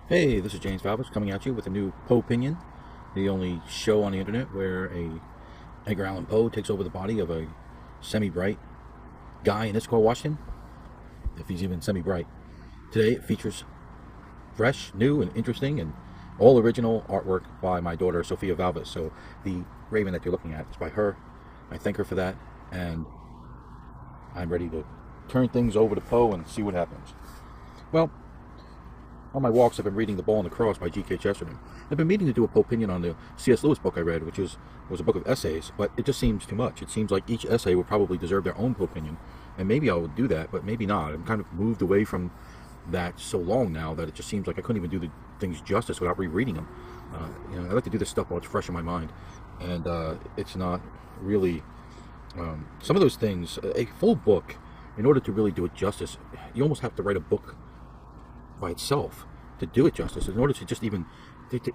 Hey, this is James Valvis coming at you with a new Poepinion, the only show on the internet where a Edgar Allan Poe takes over the body of a semi-bright guy in Issaquah, Washington, if he's even semi-bright. Today it features fresh, new, and interesting, and all original artwork by my daughter Sophia Valvis. So the raven that you're looking at is by her. I thank her for that, and I'm ready to turn things over to Poe and see what happens. Well, on my walks, I've been reading The Ball and the Cross by G.K. Chesterton. I've been meaning to do a Poepinion on the C.S. Lewis book I read, which was a book of essays, but it just seems too much. It seems like each essay would probably deserve their own Poepinion, and maybe I would do that, but maybe not. I'm kind of moved away from that so long now that it just seems like I couldn't even do the things justice without rereading them. I like to do this stuff while it's fresh in my mind, and it's not really some of those things. A full book, in order to really do it justice, you almost have to write a book by itself to do it justice. In order to just even,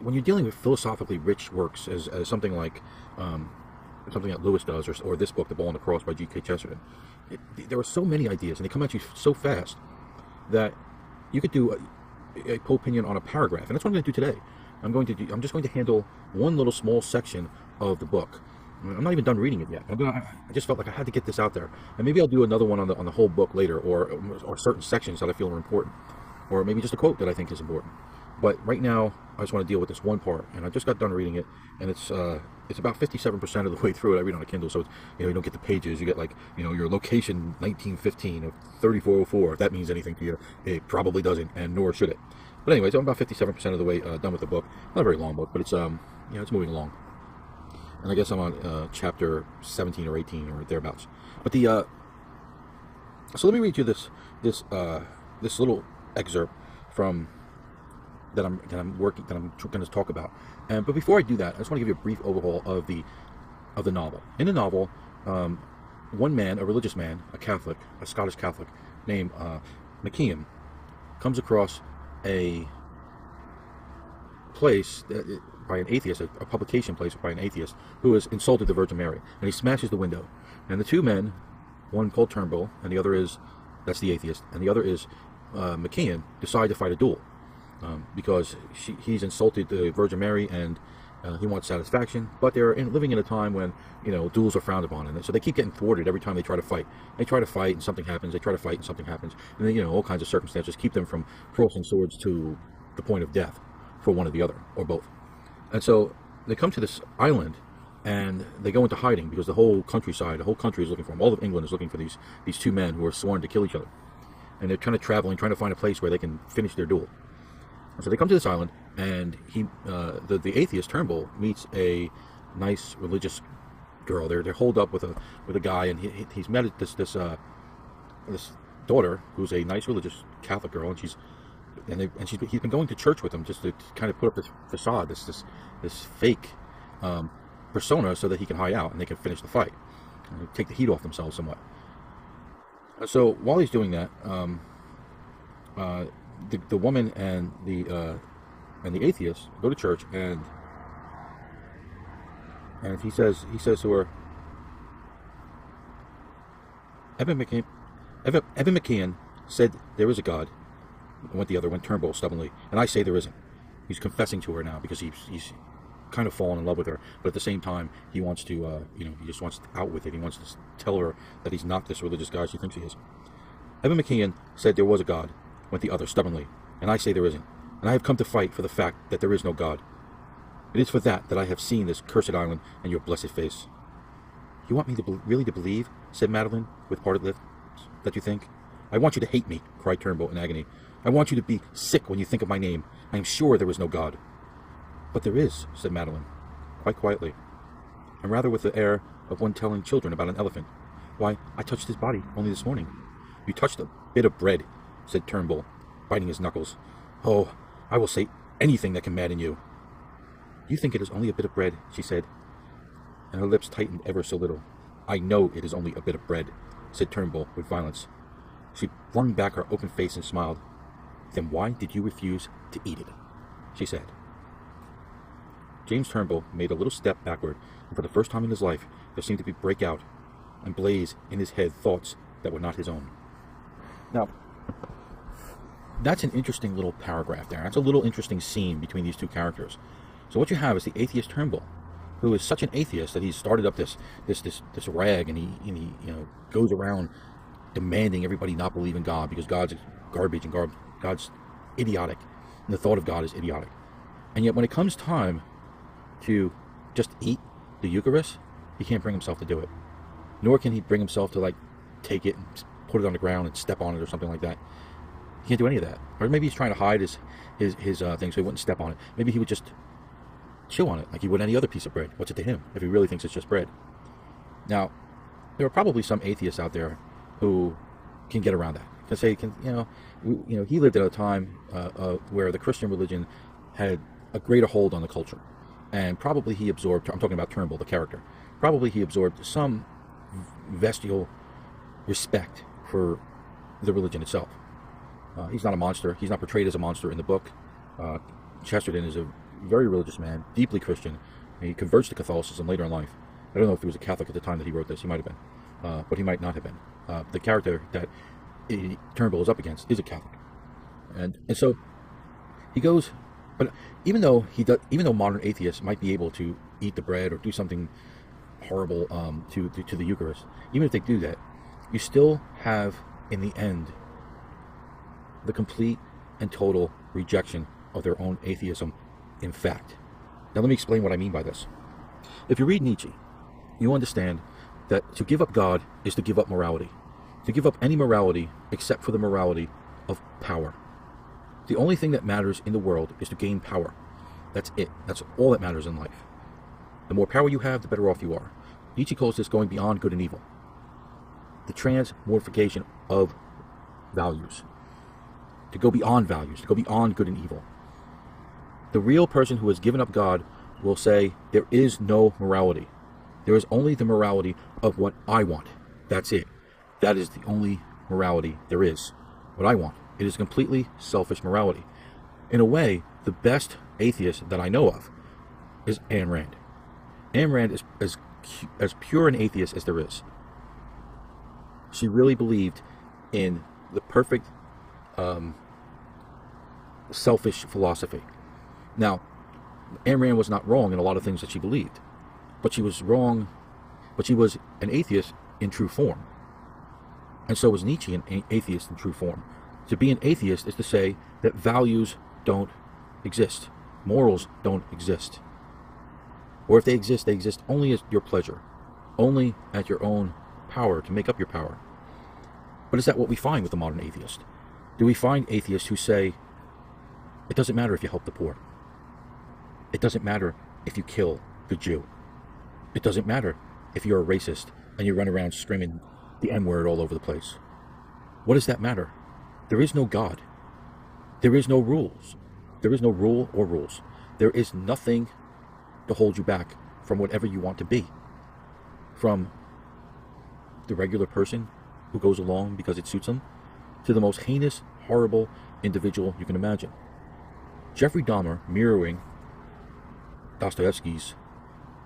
when you're dealing with philosophically rich works, as something like something that Lewis does, or this book, The Ball and the Cross by G.K. Chesterton, there are so many ideas, and they come at you so fast that you could do a Poepinion on a paragraph, and that's what I'm going to do today. I'm just going to handle one little small section of the book. I'm not even done reading it yet. I just felt like I had to get this out there, and maybe I'll do another one on the whole book later, or certain sections that I feel are important, or maybe just a quote that I think is important. But right now, I just want to deal with this one part, and I just got done reading it, and it's about 57% of the way through it. I read on a Kindle, so it's, you don't get the pages. You get, like, your location 1915 of 3404. If that means anything to you, it probably doesn't, and nor should it. But anyways, I'm about 57% of the way done with the book. Not a very long book, but it's it's moving along. And I guess I'm on chapter 17 or 18 or thereabouts. But so let me read you this little excerpt from that I'm going to talk about. But before I do that, I just want to give you a brief overhaul of the novel. In the novel, one man, a religious man, a Scottish Catholic named McKeon, comes across a place by an atheist, a publication place by an atheist who has insulted the Virgin Mary, and he smashes the window. And the two men, one called Turnbull, and the other that's the atheist, and the other is McKeon, decide to fight a duel because he's insulted the Virgin Mary, and he wants satisfaction. But they're living in a time when duels are frowned upon, and so they keep getting thwarted every time they try to fight. They try to fight, and something happens. They try to fight, and something happens, and then all kinds of circumstances keep them from crossing swords to the point of death for one or the other, or both. And so they come to this island, and they go into hiding because the whole country is looking for them. All of England is looking for these two men who are sworn to kill each other. And they're kind of traveling, trying to find a place where they can finish their duel. And so they come to this island, and the atheist Turnbull meets a nice religious girl. They're holed up with a guy, and he's met this daughter who's a nice religious Catholic girl, and he's been going to church with them just to kind of put up this facade, this fake persona, so that he can hide out and they can finish the fight, and take the heat off themselves somewhat. So while he's doing that, the woman and the atheist go to church, and he says to her, Evan McKeon said there is a God. Went Turnbull stubbornly, and I say there isn't. He's confessing to her now because he's kind of fallen in love with her, but at the same time he wants to he just wants out with it. He wants to tell her that he's not this religious guy she thinks he is. Evan McKeon said there was a God, went the other stubbornly, and I say there isn't, and I have come to fight for the fact that there is no God. It is for that I have seen this cursed island and your blessed face. You want me to really believe, said Madeleine with parted lips, that you think? I want you to hate me, cried Turnbull in agony. I want you to be sick when you think of my name. I am sure there is no God. But there is, said Madeleine, quite quietly, and rather with the air of one telling children about an elephant. Why, I touched his body only this morning. You touched a bit of bread, said Turnbull, biting his knuckles. Oh, I will say anything that can madden you. You think it is only a bit of bread, she said, and her lips tightened ever so little. I know it is only a bit of bread, said Turnbull with violence. She flung back her open face and smiled. Then why did you refuse to eat it? She said. James Turnbull made a little step backward, and for the first time in his life there seemed to break out and blaze in his head thoughts that were not his own. Now, that's an interesting little paragraph there. That's a little interesting scene between these two characters. So what you have is the atheist Turnbull, who is such an atheist that he's started up this rag, and he goes around demanding everybody not believe in God because God's garbage and God's idiotic, and the thought of God is idiotic. And yet when it comes time to just eat the Eucharist, he can't bring himself to do it. Nor can he bring himself to like take it and put it on the ground and step on it or something like that. He can't do any of that. Or maybe he's trying to hide his thing so he wouldn't step on it. Maybe he would just chew on it like he would any other piece of bread. What's it to him if he really thinks it's just bread? Now, there are probably some atheists out there who can get around that. Because they can, he lived at a time where the Christian religion had a greater hold on the culture. And probably he absorbed, I'm talking about Turnbull, the character, probably he absorbed some vestigial respect for the religion itself. He's not a monster. He's not portrayed as a monster in the book. Chesterton is a very religious man, deeply Christian. He converts to Catholicism later in life. I don't know if he was a Catholic at the time that he wrote this. He might have been, but he might not have been. The character that Turnbull is up against is a Catholic, and so he goes. But even though modern atheists might be able to eat the bread or do something horrible to the Eucharist, even if they do that, you still have in the end the complete and total rejection of their own atheism. In fact, now let me explain what I mean by this. If you read Nietzsche, you understand that to give up God is to give up morality. To give up any morality except for the morality of power. The only thing that matters in the world is to gain power. That's it. That's all that matters in life. The more power you have, the better off you are. Nietzsche calls this going beyond good and evil. The transmortification of values. To go beyond values, to go beyond good and evil. The real person who has given up God will say, there is no morality. There is only the morality of what I want. That's it. That is the only morality there is. What I want. It is completely selfish morality. In a way, the best atheist that I know of is Ayn Rand. Ayn Rand is as pure an atheist as there is. She really believed in the perfect selfish philosophy. Now, Ayn Rand was not wrong in a lot of things that she believed, but she was wrong, but she was an atheist in true form. And so was Nietzsche an atheist in true form. To be an atheist is to say that values don't exist. Morals don't exist. Or if they exist only at your pleasure, only at your own power to make up your power. But is that what we find with the modern atheist? Do we find atheists who say, it doesn't matter if you help the poor. It doesn't matter if you kill the Jew. It doesn't matter if you're a racist and you run around screaming the N-word all over the place. What does that matter? There is no God. There is no rules. There is no rule or rules. There is nothing to hold you back from whatever you want to be. From the regular person who goes along because it suits them, to the most heinous, horrible individual you can imagine. Jeffrey Dahmer, mirroring Dostoevsky's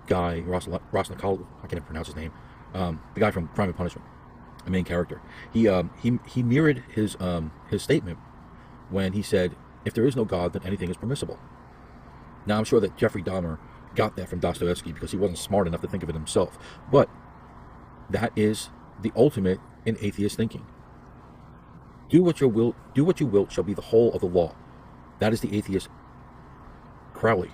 guy, Raskolnikov, I can't pronounce his name, the guy from Crime and Punishment, the main character. He mirrored his statement when he said, if there is no God, then anything is permissible. Now, I'm sure that Jeffrey Dahmer got that from Dostoevsky because he wasn't smart enough to think of it himself. But that is the ultimate in atheist thinking. Do what you will shall be the whole of the law. That is the atheist Crowley.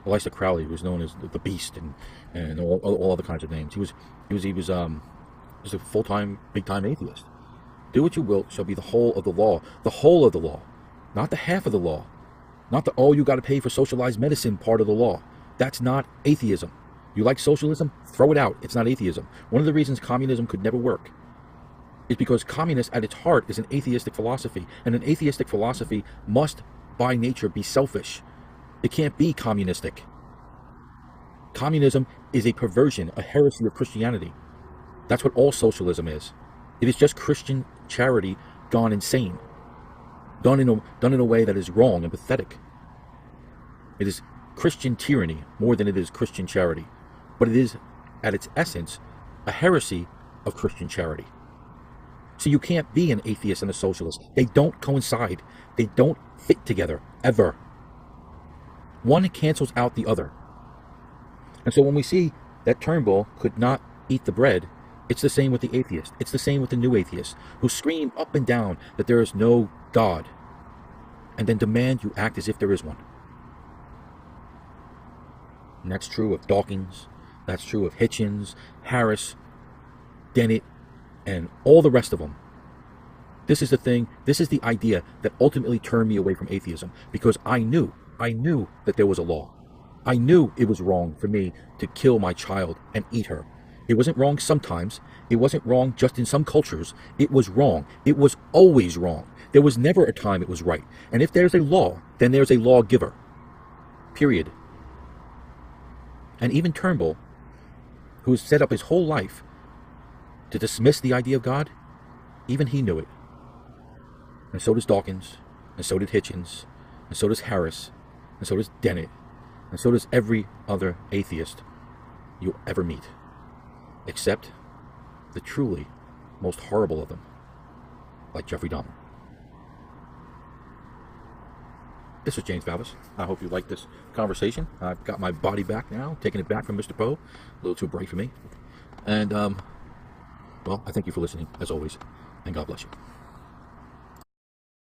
Elijah Crowley, who was known as the Beast and all other kinds of names. He was a full-time, big-time atheist. Do what you will shall be the whole of the law. The whole of the law. Not the half of the law. Not the, you got to pay for socialized medicine part of the law. That's not atheism. You like socialism? Throw it out. It's not atheism. One of the reasons communism could never work is because communism at its heart is an atheistic philosophy. And an atheistic philosophy must, by nature, be selfish. It can't be communistic. Communism is a perversion, a heresy of Christianity. That's what all socialism is. It is just Christian charity gone insane. Done in a way that is wrong and pathetic. It is Christian tyranny more than it is Christian charity. But it is, at its essence, a heresy of Christian charity. So you can't be an atheist and a socialist. They don't coincide. They don't fit together, ever. One cancels out the other. And so when we see that Turnbull could not eat the bread, it's the same with the atheist. It's the same with the new atheists who scream up and down that there is no God and then demand you act as if there is one. And that's true of Dawkins. That's true of Hitchens, Harris, Dennett, and all the rest of them. This is the thing, this is the idea that ultimately turned me away from atheism, because I knew that there was a law. I knew it was wrong for me to kill my child and eat her. It wasn't wrong sometimes. It wasn't wrong just in some cultures. It was wrong. It was always wrong. There was never a time it was right. And if there's a law, then there's a lawgiver. Period. And even Turnbull, who has set up his whole life to dismiss the idea of God, even he knew it. And so does Dawkins, and so did Hitchens, and so does Harris, and so does Dennett, and so does every other atheist you'll ever meet. Except the truly most horrible of them, like Jeffrey Dahmer. This is James Valvis. I hope you liked this conversation. I've got my body back now, taking it back from Mr. Poe. A little too bright for me. And, well, I thank you for listening, as always, and God bless you.